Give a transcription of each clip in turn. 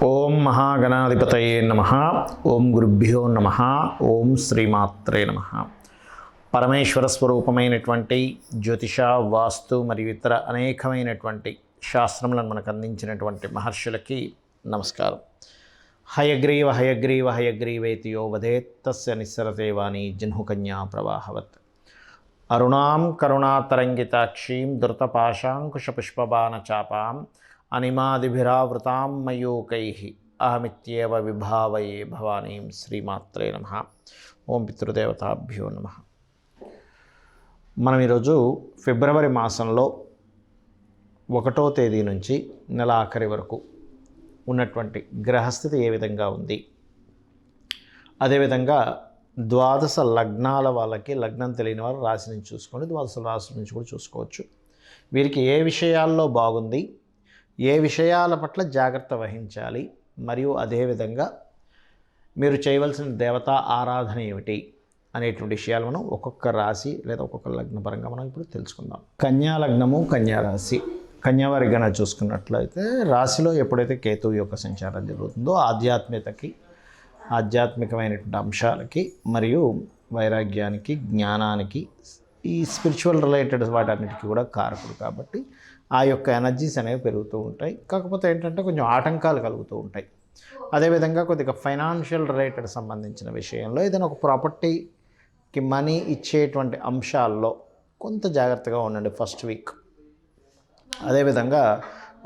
ఓం మహాగణాధిపతయే నమః. ఓం గురుభ్యో నమః. ఓం శ్రీమాత్రే నమః. పరమేశ్వర స్వరూపమైనటువంటి జ్యోతిష, వాస్తు మరియు ఇతర అనేకమైనటువంటి శాస్త్రములను మనకు అందించినటువంటి మహర్షులకి నమస్కారం. హయగ్రీవ హయగ్రీవ హయగ్రీవేతి యో వదేత్ తస్య నిస్సరతే వాణి జహ్నుకన్యా ప్రవాహవత్. అరుణాం కరుణాతరంగితాక్షీం ధృతపాశాంకుశపుష్పబాణచాపాం అనిమాదిభిరావృతాం మయూకైః అహమిత్యేవ విభావయే భవానీం. శ్రీమాత్రే నమః. ఓం పితృదేవతాభ్యో నమః. మనం ఈరోజు ఫిబ్రవరి మాసంలో 1వ తేదీ నుంచి నెల ఆఖరి వరకు ఉన్నటువంటి గ్రహస్థితి ఏ విధంగా ఉంది, అదేవిధంగా ద్వాదశ లగ్నాల వాళ్ళకి లగ్నం తెలియని వారు రాశి నుంచి చూసుకోండి, ద్వాదశ రాశి నుంచి కూడా చూసుకోవచ్చు. వీరికి ఏ విషయాల్లో బాగుంది, ఏ విషయాల పట్ల జాగ్రత్త వహించాలి, మరియు అదేవిధంగా మీరు చేయవలసిన దేవతా ఆరాధన ఏమిటి అనేటువంటి విషయాలు మనం ఒక్కొక్క రాశి లేదా ఒక్కొక్క లగ్న పరంగా మనం ఇప్పుడు తెలుసుకుందాం. కన్యా లగ్నము, కన్యా రాశి. కన్యావారి గణ చూసుకున్నట్లయితే రాశిలో ఎప్పుడైతే కేతువు యొక్క సంచారం జరుగుతుందో ఆధ్యాత్మికతకి, ఆధ్యాత్మికమైనటువంటి అంశాలకి మరియు వైరాగ్యానికి, జ్ఞానానికి, ఈ స్పిరిచువల్ రిలేటెడ్ వాటన్నిటికీ కూడా కారకుడు కాబట్టి ఆ యొక్క ఎనర్జీస్ అనేవి పెరుగుతూ ఉంటాయి. కాకపోతే ఏంటంటే కొంచెం ఆటంకాలు కలుగుతూ ఉంటాయి. అదేవిధంగా కొద్దిగా ఫైనాన్షియల్ రిలేటెడ్ సంబంధించిన విషయంలో ఏదైనా ఒక ప్రాపర్టీకి మనీ ఇచ్చేటువంటి అంశాల్లో కొంత జాగ్రత్తగా ఉండండి ఫస్ట్ వీక్. అదేవిధంగా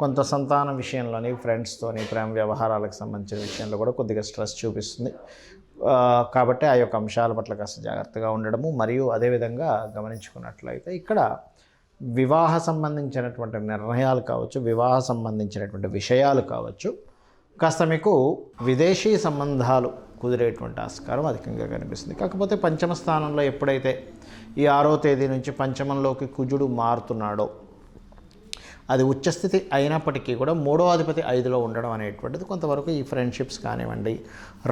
కొంత సంతానం విషయంలోని, ఫ్రెండ్స్తోని, ప్రేమ వ్యవహారాలకు సంబంధించిన విషయంలో కూడా కొద్దిగా స్ట్రెస్ చూపిస్తుంది. కాబట్టి ఆ యొక్క అంశాల పట్ల కాస్త జాగ్రత్తగా ఉండడము. మరియు అదేవిధంగా గమనించుకున్నట్లయితే ఇక్కడ వివాహ సంబంధించినటువంటి నిర్ణయాలు కావచ్చు, వివాహ సంబంధించినటువంటి విషయాలు కావచ్చు, కాస్త మీకు విదేశీ సంబంధాలు కుదిరేటువంటి ఆస్కారం అధికంగా కనిపిస్తుంది. కాకపోతే పంచమ స్థానంలో ఎప్పుడైతే ఈ 6వ తేదీ నుంచి పంచమంలోకి కుజుడు మారుతున్నాడో, అది ఉచ్చస్థితి అయినప్పటికీ కూడా 3వ అధిపతి 5లో ఉండడం అనేటువంటిది కొంతవరకు ఈ ఫ్రెండ్షిప్స్ కానివ్వండి,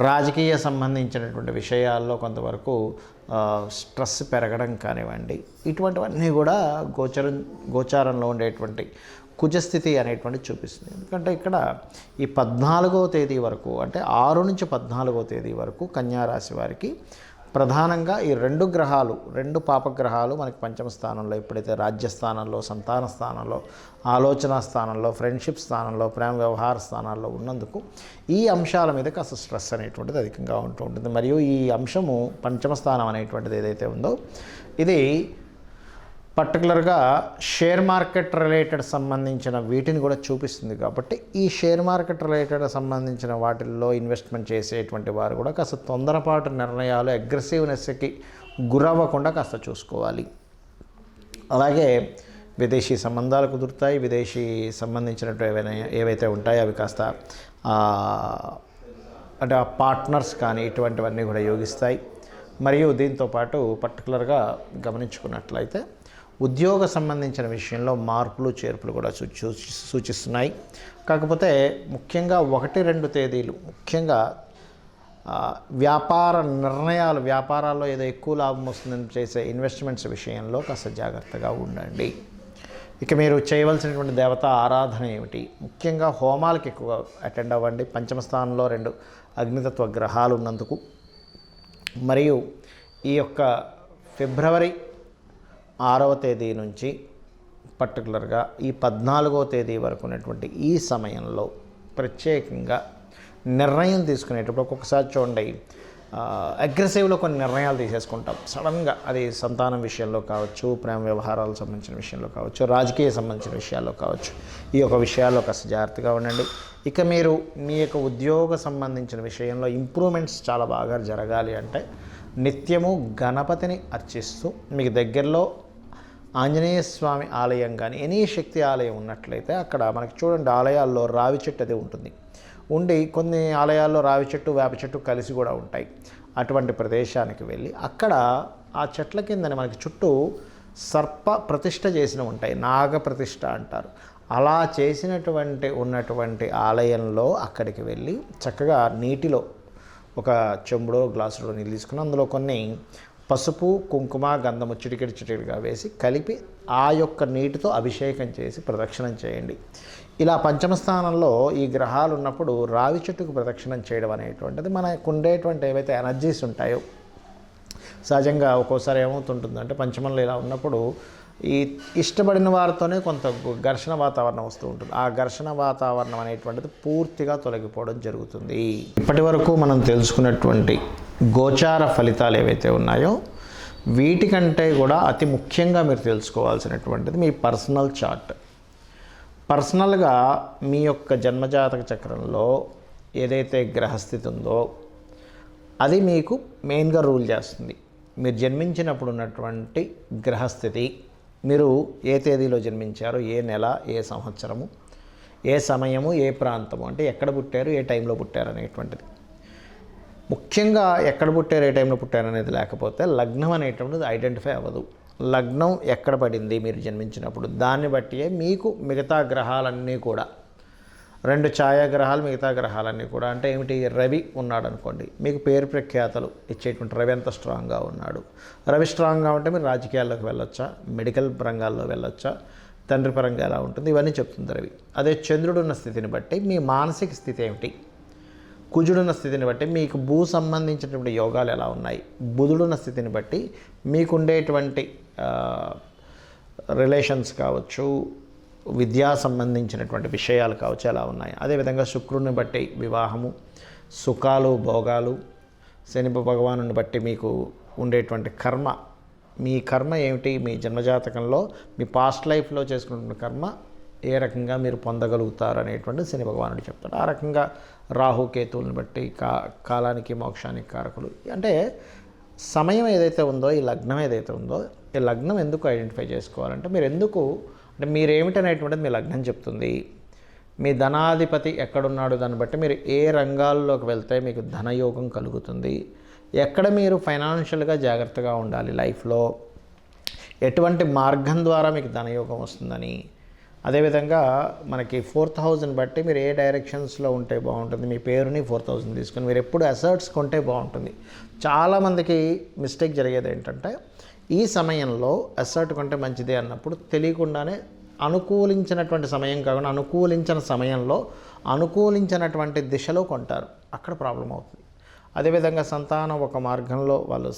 రాజకీయ సంబంధించినటువంటి విషయాల్లో కొంతవరకు స్ట్రెస్ పెరగడం కానివ్వండి, ఇటువంటివన్నీ కూడా గోచారంలో ఉండేటువంటి కుజస్థితి అనేటువంటి చూపిస్తుంది. ఎందుకంటే ఇక్కడ ఈ 14వ తేదీ వరకు, అంటే 6 నుంచి 14వ తేదీ వరకు కన్యారాశి వారికి ప్రధానంగా ఈ 2 గ్రహాలు, 2 పాపగ్రహాలు మనకి పంచమ స్థానంలో, ఎప్పుడైతే రాజ్యస్థానంలో, సంతాన స్థానంలో, ఆలోచన స్థానంలో, ఫ్రెండ్షిప్ స్థానంలో, ప్రేమ వ్యవహార స్థానాల్లో ఉన్నందుకు ఈ అంశాల మీద కాస్త స్ట్రెస్ అనేటువంటిది అధికంగా ఉంటూ ఉంటుంది. మరియు ఈ అంశము పంచమ స్థానం అనేటువంటిది ఏదైతే ఉందో ఇది పర్టికులర్గా షేర్ మార్కెట్ రిలేటెడ్ సంబంధించిన వీటిని కూడా చూపిస్తుంది. కాబట్టి ఈ షేర్ మార్కెట్ రిలేటెడ్ సంబంధించిన వాటిల్లో ఇన్వెస్ట్మెంట్ చేసేటువంటి వారు కూడా కాస్త తొందరపాటు నిర్ణయాలు, అగ్రెసివ్నెస్కి గురవ్వకుండా కాస్త చూసుకోవాలి. అలాగే విదేశీ సంబంధాలు కుదురుతాయి. విదేశీ సంబంధించినట్టు ఏవైతే ఉంటాయో అవి కాస్త అంటే ఆ పార్ట్నర్స్ కానీ ఇటువంటివన్నీ కూడా యోగిస్తాయి. మరియు దీంతోపాటు పర్టికులర్గా గమనించుకున్నట్లయితే ఉద్యోగ సంబంధించిన విషయంలో మార్పులు, చేర్పులు కూడా సూచిస్తున్నాయి. కాకపోతే ముఖ్యంగా 1-2 తేదీలు ముఖ్యంగా వ్యాపార నిర్ణయాలు, వ్యాపారాల్లో ఏదో ఎక్కువ లాభం వస్తుందని చేసే ఇన్వెస్ట్మెంట్స్ విషయంలో కాస్త జాగ్రత్తగా ఉండండి. ఇక మీరు చేయవలసినటువంటి దేవతా ఆరాధన ఏమిటి? ముఖ్యంగా హోమాలకు ఎక్కువ అటెండ్ అవ్వండి. పంచమ స్థానంలో 2 అగ్నితత్వ గ్రహాలు ఉన్నందుకు, మరియు ఈ యొక్క ఫిబ్రవరి 6వ తేదీ నుంచి పర్టికులర్గా ఈ 14వ తేదీ వరకు ఉన్నటువంటి ఈ సమయంలో ప్రత్యేకంగా నిర్ణయం తీసుకునేటప్పుడు ఒక్కొక్కసారి చూడండి అగ్రెసివ్లో కొన్ని నిర్ణయాలు తీసేసుకుంటాం సడన్గా. అది సంతానం విషయంలో కావచ్చు, ప్రేమ వ్యవహారాలకు సంబంధించిన విషయంలో కావచ్చు, రాజకీయ సంబంధించిన విషయాల్లో కావచ్చు. ఈ యొక్క విషయాల్లో కాస్త జాగ్రత్తగా ఉండండి. ఇక మీరు మీ యొక్క ఉద్యోగ సంబంధించిన విషయంలో ఇంప్రూవ్మెంట్స్ చాలా బాగా జరగాలి అంటే నిత్యము గణపతిని అర్చిస్తూ, మీకు దగ్గరలో ఆంజనేయ స్వామి ఆలయం కానీ ఎనీ శక్తి ఆలయం ఉన్నట్లయితే అక్కడ మనకి చూడండి ఆలయాల్లో రావి చెట్టు అది ఉంటుంది. కొన్ని ఆలయాల్లో రావి చెట్టు, వేప చెట్టు కలిసి కూడా ఉంటాయి. అటువంటి ప్రదేశానికి వెళ్ళి అక్కడ ఆ చెట్ల కిందని మనకి చుట్టూ సర్ప ప్రతిష్ఠ చేసిన ఉంటాయి, నాగ ప్రతిష్ఠ అంటారు. అలా ఉన్నటువంటి ఆలయంలో అక్కడికి వెళ్ళి చక్కగా నీటిలో ఒక చెంబులో, గ్లాసులో నీళ్ళు తీసుకుని అందులో కొన్ని పసుపు, కుంకుమ, గంధము చిటికెడిగా వేసి కలిపి ఆ యొక్క నీటితో అభిషేకం చేసి ప్రదక్షిణం చేయండి. ఇలా పంచమ స్థానంలో ఈ గ్రహాలు ఉన్నప్పుడు రావి చెట్టుకు ప్రదక్షిణం చేయడం అనేటువంటిది మనకు ఉండేటువంటి ఏవైతే ఎనర్జీస్ ఉంటాయో, సహజంగా ఒక్కోసారి ఏమవుతుంటుందంటే పంచమంలో ఇలా ఉన్నప్పుడు ఈ ఇష్టపడిన వారితోనే కొంత ఘర్షణ వాతావరణం వస్తూ ఉంటుంది. ఆ ఘర్షణ వాతావరణం అనేటువంటిది పూర్తిగా తొలగిపోవడం జరుగుతుంది. ఇప్పటి వరకు మనం తెలుసుకున్నటువంటి గోచార ఫలితాలు ఏవైతే ఉన్నాయో వీటికంటే కూడా అతి ముఖ్యంగా మీరు తెలుసుకోవాల్సినటువంటిది మీ పర్సనల్ చార్ట్. పర్సనల్గా మీ యొక్క జన్మజాతక చక్రంలో ఏదైతే గ్రహస్థితి ఉందో అది మీకు మెయిన్గా రూల్ చేస్తుంది. మీరు జన్మించినప్పుడు ఉన్నటువంటి గ్రహస్థితి, మీరు ఏ తేదీలో జన్మించారు, ఏ నెల, ఏ సంవత్సరము, ఏ సమయము, ఏ ప్రాంతము, అంటే ఎక్కడ పుట్టారు, ఏ టైంలో పుట్టారు అనేటువంటిది. ముఖ్యంగా ఎక్కడ పుట్టారు, ఏ టైంలో పుట్టారు అనేది లేకపోతే లగ్నం అనేటువంటిది ఐడెంటిఫై అవ్వదు. లగ్నం ఎక్కడ పడింది మీరు జన్మించినప్పుడు, దాన్ని బట్టియే మీకు మిగతా గ్రహాలన్నీ కూడా, 2 ఛాయాగ్రహాలు మిగతా గ్రహాలన్నీ కూడా, అంటే ఏమిటి, రవి ఉన్నాడు అనుకోండి, మీకు పేరు ప్రఖ్యాతలు ఇచ్చేటువంటి రవి ఎంత స్ట్రాంగ్గా ఉన్నాడు. రవి స్ట్రాంగ్గా ఉంటే మీరు రాజకీయాల్లోకి వెళ్ళొచ్చా, మెడికల్ రంగాల్లో వెళ్ళొచ్చా, తండ్రి పరంగా ఎలా ఉంటుంది, ఇవన్నీ చెప్తుంది రవి. అదే చంద్రుడు ఉన్న స్థితిని బట్టి మీ మానసిక స్థితి ఏమిటి, కుజుడున్న స్థితిని బట్టి మీకు భూ సంబంధించినటువంటి యోగాలు ఎలా ఉన్నాయి, బుధుడున్న స్థితిని బట్టి మీకు ఉండేటువంటి రిలేషన్స్ కావచ్చు, విద్యా సంబంధించినటువంటి విషయాలు కావచ్చు ఎలా ఉన్నాయి. అదేవిధంగా శుక్రుడిని బట్టి వివాహము, సుఖాలు, భోగాలు, శని భగవానుని బట్టి మీకు ఉండేటువంటి కర్మ, మీ కర్మ ఏమిటి, మీ జన్మజాతకంలో మీ పాస్ట్ లైఫ్లో చేసుకున్న కర్మ ఏ రకంగా మీరు పొందగలుగుతారు అనేటువంటి శని భగవానుడు చెప్తాడు. ఆ రకంగా రాహుకేతువులను బట్టి కాలానికి మోక్షానికి కారకులు. అంటే సమయం ఏదైతే ఉందో, ఈ లగ్నం ఏదైతే ఉందో, ఈ లగ్నం ఎందుకు ఐడెంటిఫై చేసుకోవాలంటే మీరు ఎందుకు, అంటే మీరేమిటనేటువంటిది మీ లగ్నం చెప్తుంది. మీ ధనాధిపతి ఎక్కడున్నాడు దాన్ని బట్టి మీరు ఏ రంగాల్లోకి వెళ్తే మీకు ధనయోగం కలుగుతుంది, ఎక్కడ మీరు ఫైనాన్షియల్గా జాగ్రత్తగా ఉండాలి లైఫ్లో, ఎటువంటి మార్గం ద్వారా మీకు ధనయోగం వస్తుందని. అదేవిధంగా మనకి 4th హౌస్ని బట్టి మీరు ఏ డైరెక్షన్స్లో ఉంటే బాగుంటుంది, మీ పేరుని 4th హౌస్ని తీసుకొని మీరు ఎప్పుడు అసర్ట్స్ కొంటే బాగుంటుంది. చాలామందికి మిస్టేక్ జరిగేది ఏంటంటే ఈ సమయంలో అసర్ట్ కొంటే మంచిదే అన్నప్పుడు తెలియకుండానే అనుకూలించినటువంటి సమయం కాకుండా అనుకూలించిన సమయంలో అనుకూలించినటువంటి దిశలో కొంటారు, అక్కడ ప్రాబ్లం అవుతుంది. అదేవిధంగా సంతానం ఒక మార్గంలో వాళ్ళు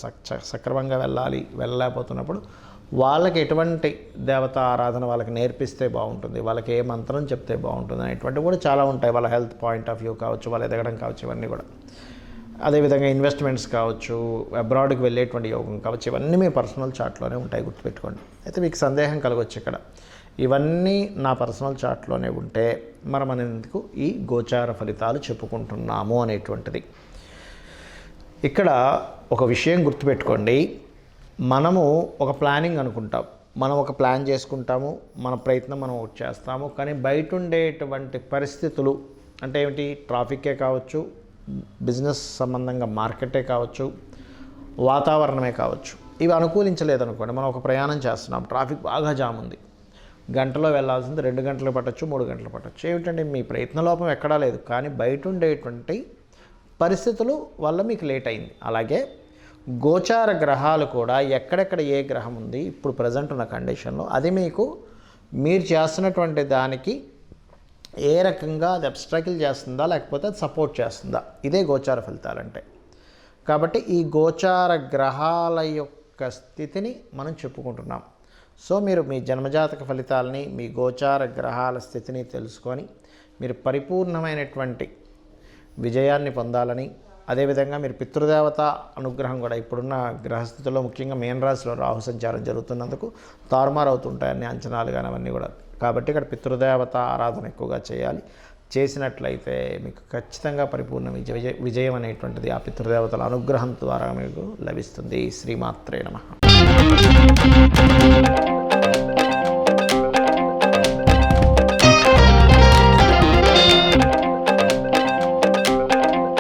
సక్రమంగా వెళ్ళలేకపోతున్నప్పుడు వాళ్ళకి ఎటువంటి దేవతా ఆరాధన వాళ్ళకి నేర్పిస్తే బాగుంటుంది, వాళ్ళకి ఏ మంత్రం చెప్తే బాగుంటుంది అనేటువంటివి కూడా చాలా ఉంటాయి. వాళ్ళ హెల్త్ పాయింట్ ఆఫ్ వ్యూ కావచ్చు, వాళ్ళు ఎదగడం కావచ్చు, ఇవన్నీ కూడా. అదేవిధంగా ఇన్వెస్ట్మెంట్స్ కావచ్చు, అబ్రాడ్కి వెళ్ళేటువంటి యోగం కావచ్చు, ఇవన్నీ మీ పర్సనల్ చార్ట్లోనే ఉంటాయి, గుర్తుపెట్టుకోండి. అయితే మీకు సందేహం కలగవచ్చు ఇక్కడ, ఇవన్నీ నా పర్సనల్ చార్ట్లోనే ఉంటే మనం ఎందుకు ఈ గోచార ఫలితాలు చెప్పుకుంటున్నాము అనేటువంటిది. ఇక్కడ ఒక విషయం గుర్తుపెట్టుకోండి, మనము ఒక ప్లానింగ్ అనుకుంటాం, మనం ఒక ప్లాన్ చేసుకుంటాము, మన ప్రయత్నం మనం ఒకటి చేస్తాము, కానీ బయట ఉండేటువంటి పరిస్థితులు అంటే ఏమిటి, ట్రాఫిక్కే కావచ్చు, బిజినెస్ సంబంధంగా మార్కెటే కావచ్చు, వాతావరణమే కావచ్చు, ఇవి అనుకూలించలేదనుకోండి. మనం ఒక ప్రయాణం చేస్తున్నాం, ట్రాఫిక్ బాగా జామ్ ఉంది, గంటలో వెళ్ళాల్సింది 2 గంటలు పట్టచ్చు, 3 గంటలు పట్టచ్చు. ఏమిటంటే మీ ప్రయత్నలోపం ఎక్కడా లేదు, కానీ బయట ఉండేటువంటి పరిస్థితులు వల్ల మీకు లేట్ అయింది. అలాగే గోచార గ్రహాలు కూడా ఎక్కడెక్కడ ఏ గ్రహం ఉంది ఇప్పుడు ప్రజెంట్ ఉన్న కండిషన్లో, అది మీకు మీరు చేస్తున్నటువంటి దానికి ఏ రకంగా అది అబ్స్ట్రకిల్ చేస్తుందా లేకపోతే అది సపోర్ట్ చేస్తుందా, ఇదే గోచార ఫలితాలంటే. కాబట్టి ఈ గోచార గ్రహాల యొక్క స్థితిని మనం చెప్పుకుంటున్నాం. సో మీరు మీ జన్మజాతక ఫలితాలని, మీ గోచార గ్రహాల స్థితిని తెలుసుకొని మీరు పరిపూర్ణమైనటువంటి విజయాన్ని పొందాలని, అదేవిధంగా మీరు పితృదేవత అనుగ్రహం కూడా ఇప్పుడున్న గ్రహస్థితిలో ముఖ్యంగా మీనరాశిలో రాహు సంచారం జరుగుతున్నందుకు తారుమారు అవుతుంటాయని అంచనాలు కానీ అవన్నీ కూడా. కాబట్టి ఇక్కడ పితృదేవత ఆరాధన ఎక్కువగా చేయాలి. చేసినట్లయితే మీకు ఖచ్చితంగా పరిపూర్ణ విజయం అనేటువంటిది ఆ పితృదేవతల అనుగ్రహం ద్వారా మీకు లభిస్తుంది. శ్రీమాత్రే నమః.